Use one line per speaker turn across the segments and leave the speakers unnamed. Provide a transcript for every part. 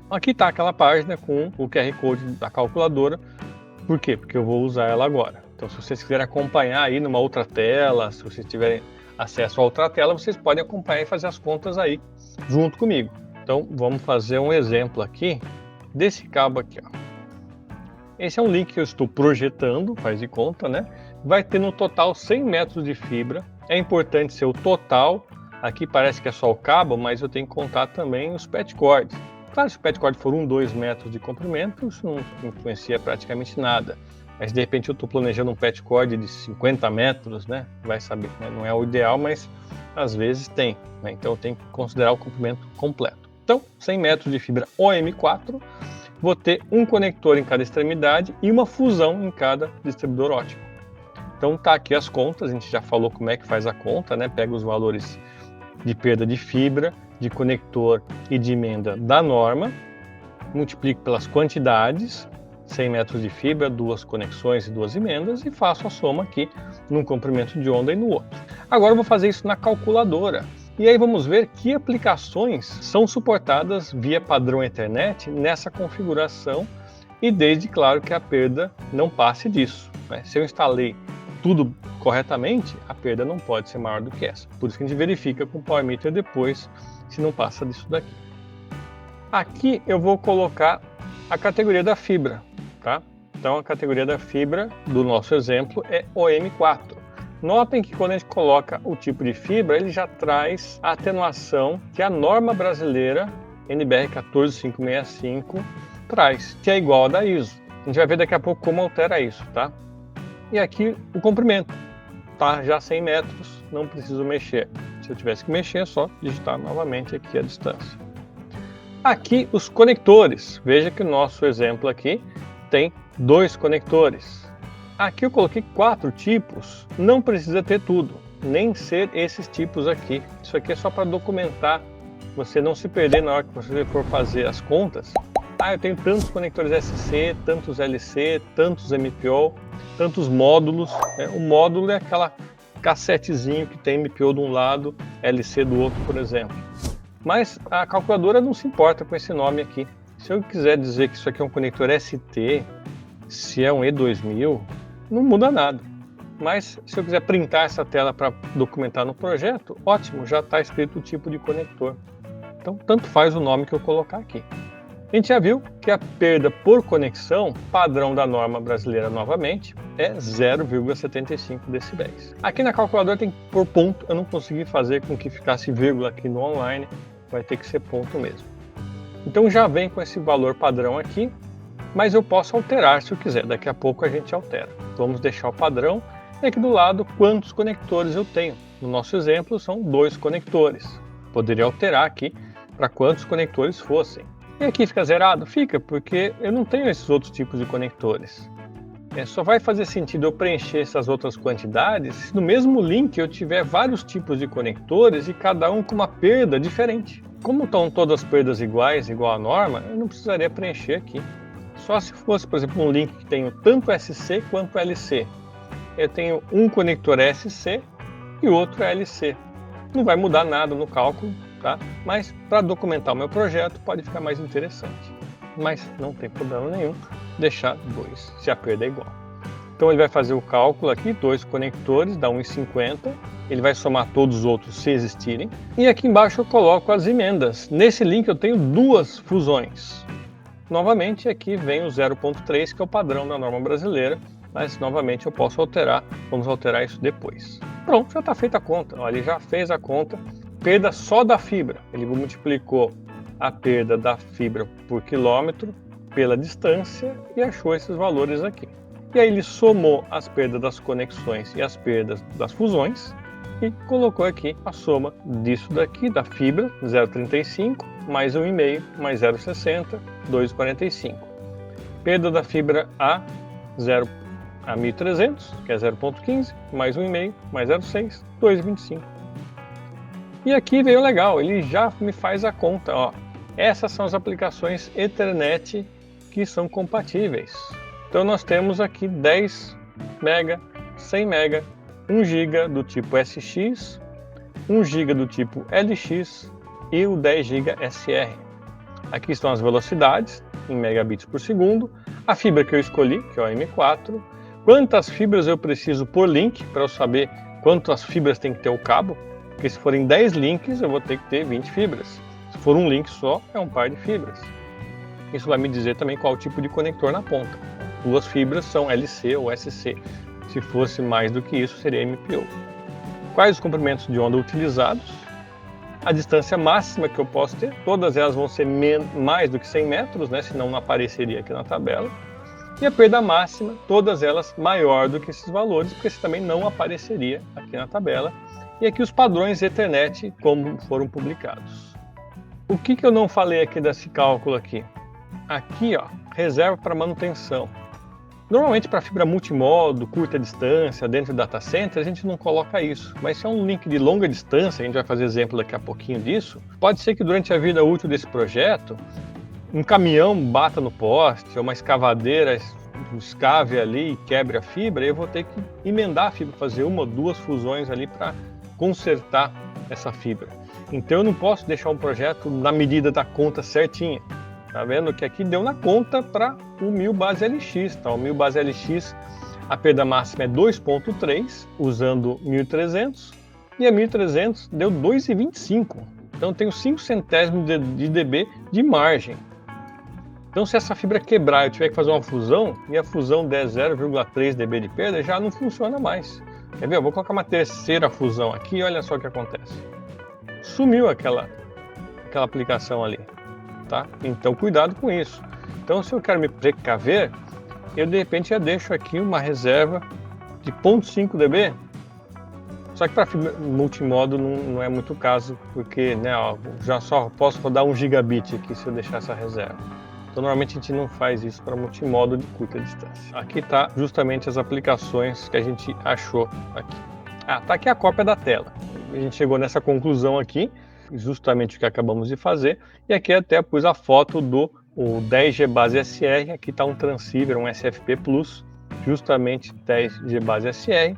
Aqui está aquela página com o QR Code da calculadora. Por quê? Porque eu vou usar ela agora. Então, se vocês quiserem acompanhar aí numa outra tela, se vocês tiverem acesso a outra tela, vocês podem acompanhar e fazer as contas aí junto comigo. Então, vamos fazer um exemplo aqui desse cabo aqui, ó. Esse é um link que eu estou projetando, faz de conta, né? Vai ter no total 100 metros de fibra. É importante ser o total. Aqui parece que é só o cabo, mas eu tenho que contar também os pet cords. Claro, se o pet cord for 2 metros de comprimento, isso não influencia praticamente nada. Mas de repente eu estou planejando um pet cord de 50 metros, né? Vai saber, né? Não é o ideal, mas às vezes tem, né? Então eu tenho que considerar o comprimento completo. Então, 100 metros de fibra OM4, vou ter um conector em cada extremidade e uma fusão em cada distribuidor óptico. Então tá aqui as contas, a gente já falou como é que faz a conta, né? Pega os valores de perda de fibra, de conector e de emenda da norma, multiplico pelas quantidades, 100 metros de fibra, 2 conexões e 2 emendas, e faço a soma aqui num comprimento de onda e no outro. Agora eu vou fazer isso na calculadora. E aí vamos ver que aplicações são suportadas via padrão Ethernet nessa configuração, e desde, claro, que a perda não passe disso, né? Se eu instalei tudo corretamente, a perda não pode ser maior do que essa. Por isso que a gente verifica com o Power Meter depois se não passa disso daqui. Aqui eu vou colocar a categoria da fibra, tá? Então a categoria da fibra do nosso exemplo é OM4. Notem que quando a gente coloca o tipo de fibra, ele já traz a atenuação que a norma brasileira NBR 14565 traz, que é igual a da ISO. A gente vai ver daqui a pouco como altera isso, tá? E aqui o comprimento, tá? Já 100 metros, não preciso mexer. Se eu tivesse que mexer, é só digitar novamente aqui a distância. Aqui os conectores. Veja que o nosso exemplo aqui tem 2 conectores. Aqui eu coloquei 4 tipos, não precisa ter tudo, nem ser esses tipos aqui. Isso aqui é só para documentar, você não se perder na hora que você for fazer as contas. Ah, eu tenho tantos conectores SC, tantos LC, tantos MPO, tantos módulos. O módulo é aquela cassetezinho que tem MPO de um lado, LC do outro, por exemplo. Mas a calculadora não se importa com esse nome aqui. Se eu quiser dizer que isso aqui é um conector ST, se é um E2000, não muda nada. Mas se eu quiser printar essa tela para documentar no projeto, ótimo, já está escrito o tipo de conector. Então, tanto faz o nome que eu colocar aqui. A gente já viu que a perda por conexão, padrão da norma brasileira novamente, é 0,75 decibéis. Aqui na calculadora tem que pôr ponto, eu não consegui fazer com que ficasse vírgula aqui no online, vai ter que ser ponto mesmo. Então já vem com esse valor padrão aqui, mas eu posso alterar se eu quiser, daqui a pouco a gente altera. Vamos deixar o padrão e aqui do lado quantos conectores eu tenho. No nosso exemplo são 2 conectores. Poderia alterar aqui para quantos conectores fossem. E aqui fica zerado? Fica, porque eu não tenho esses outros tipos de conectores. Só vai fazer sentido eu preencher essas outras quantidades se no mesmo link eu tiver vários tipos de conectores e cada um com uma perda diferente. Como estão todas as perdas iguais, igual à norma, eu não precisaria preencher aqui. Só se fosse, por exemplo, um link que tenho tanto SC quanto LC. Eu tenho um conector SC e outro LC. Não vai mudar nada no cálculo, tá? Mas para documentar o meu projeto pode ficar mais interessante. Mas não tem problema nenhum deixar 2, se a perda é igual. Então ele vai fazer o cálculo aqui, 2 conectores, dá 1,50. Ele vai somar todos os outros se existirem. E aqui embaixo eu coloco as emendas. Nesse link eu tenho 2 fusões. Novamente aqui vem o 0,3, que é o padrão da norma brasileira. Mas novamente eu posso alterar, vamos alterar isso depois. Pronto, já está feita a conta. Olha, ele já fez a conta. Perda só da fibra. Ele multiplicou a perda da fibra por quilômetro pela distância e achou esses valores aqui. E aí ele somou as perdas das conexões e as perdas das fusões e colocou aqui a soma disso daqui, da fibra, 0,35, mais 1,5, mais 0,60, 2,45. Perda da fibra A, 1.300, que é 0,15, mais 1,5, mais 0,6, 2,25. E aqui veio legal, ele já me faz a conta, ó. Essas são as aplicações Ethernet que são compatíveis. Então nós temos aqui 10 MB, 100 MB, 1 GB do tipo SX, 1 GB do tipo LX e o 10 GB SR. Aqui estão as velocidades em megabits por segundo, a fibra que eu escolhi, que é o M4, quantas fibras eu preciso por link, para eu saber quantas fibras tem que ter o cabo, porque se forem 10 links eu vou ter que ter 20 fibras. Se for um link só, é um par de fibras. Isso vai me dizer também qual tipo de conector na ponta. 2 fibras são LC ou SC. Se fosse mais do que isso, seria MPO. Quais os comprimentos de onda utilizados? A distância máxima que eu posso ter, todas elas vão ser mais do que 100 metros, né? Senão não apareceria aqui na tabela. E a perda máxima, todas elas maior do que esses valores, porque isso também não apareceria aqui na tabela. E aqui os padrões Ethernet, como foram publicados. O que eu não falei aqui desse cálculo aqui? Aqui, ó, reserva para manutenção. Normalmente para fibra multimodo, curta distância, dentro do data center, a gente não coloca isso. Mas se é um link de longa distância, a gente vai fazer exemplo daqui a pouquinho disso, pode ser que durante a vida útil desse projeto, um caminhão bata no poste, ou uma escavadeira escave ali e quebre a fibra, e eu vou ter que emendar a fibra, fazer 1 ou 2 fusões ali para consertar essa fibra. Então eu não posso deixar um projeto na medida da conta certinha. Tá vendo que aqui deu na conta para o 1000 base LX, tá? O 1000 base LX, a perda máxima é 2.3, usando 1300, e a 1300 deu 2,25. Então eu tenho 5 centésimos de dB de margem. Então se essa fibra quebrar e eu tiver que fazer uma fusão, e a fusão der 0,3 dB de perda, já não funciona mais. Quer ver? Eu vou colocar uma terceira fusão aqui e olha só o que acontece. Sumiu aquela aplicação ali. Tá? Então cuidado com isso. Então se eu quero me precaver, eu de repente já deixo aqui uma reserva de 0,5 dB. Só que para fibra multimodo não é muito caso, porque né, ó, já só posso rodar 1 gigabit aqui se eu deixar essa reserva. Então normalmente a gente não faz isso para multimodo de curta distância. Aqui está justamente as aplicações que a gente achou aqui. Tá aqui a cópia da tela. A gente chegou nessa conclusão aqui, justamente o que acabamos de fazer, e aqui até pus a foto do 10G base SR, aqui está um transceiver, um SFP Plus, justamente 10G base SR.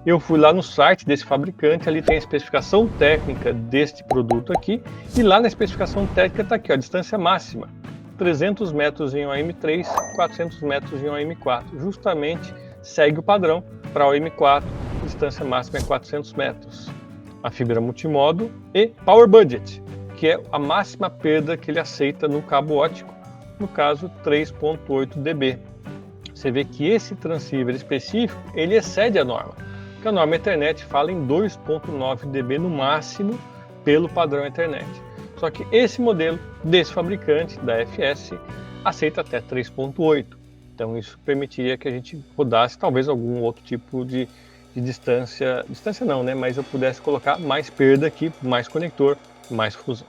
Eu fui lá no site desse fabricante, ali tem a especificação técnica deste produto aqui, e lá na especificação técnica está aqui, ó, a distância máxima, 300 metros em OM3, 400 metros em OM4, justamente segue o padrão para OM4, a distância máxima é 400 metros. A fibra multimodo e Power Budget, que é a máxima perda que ele aceita no cabo óptico, no caso 3.8 dB. Você vê que esse transceiver específico, ele excede a norma, porque a norma Ethernet fala em 2.9 dB no máximo pelo padrão Ethernet. Só que esse modelo desse fabricante, da FS, aceita até 3.8. Então isso permitiria que a gente rodasse talvez algum outro tipo de distância não, né? Mas eu pudesse colocar mais perda aqui, mais conector, mais fusão.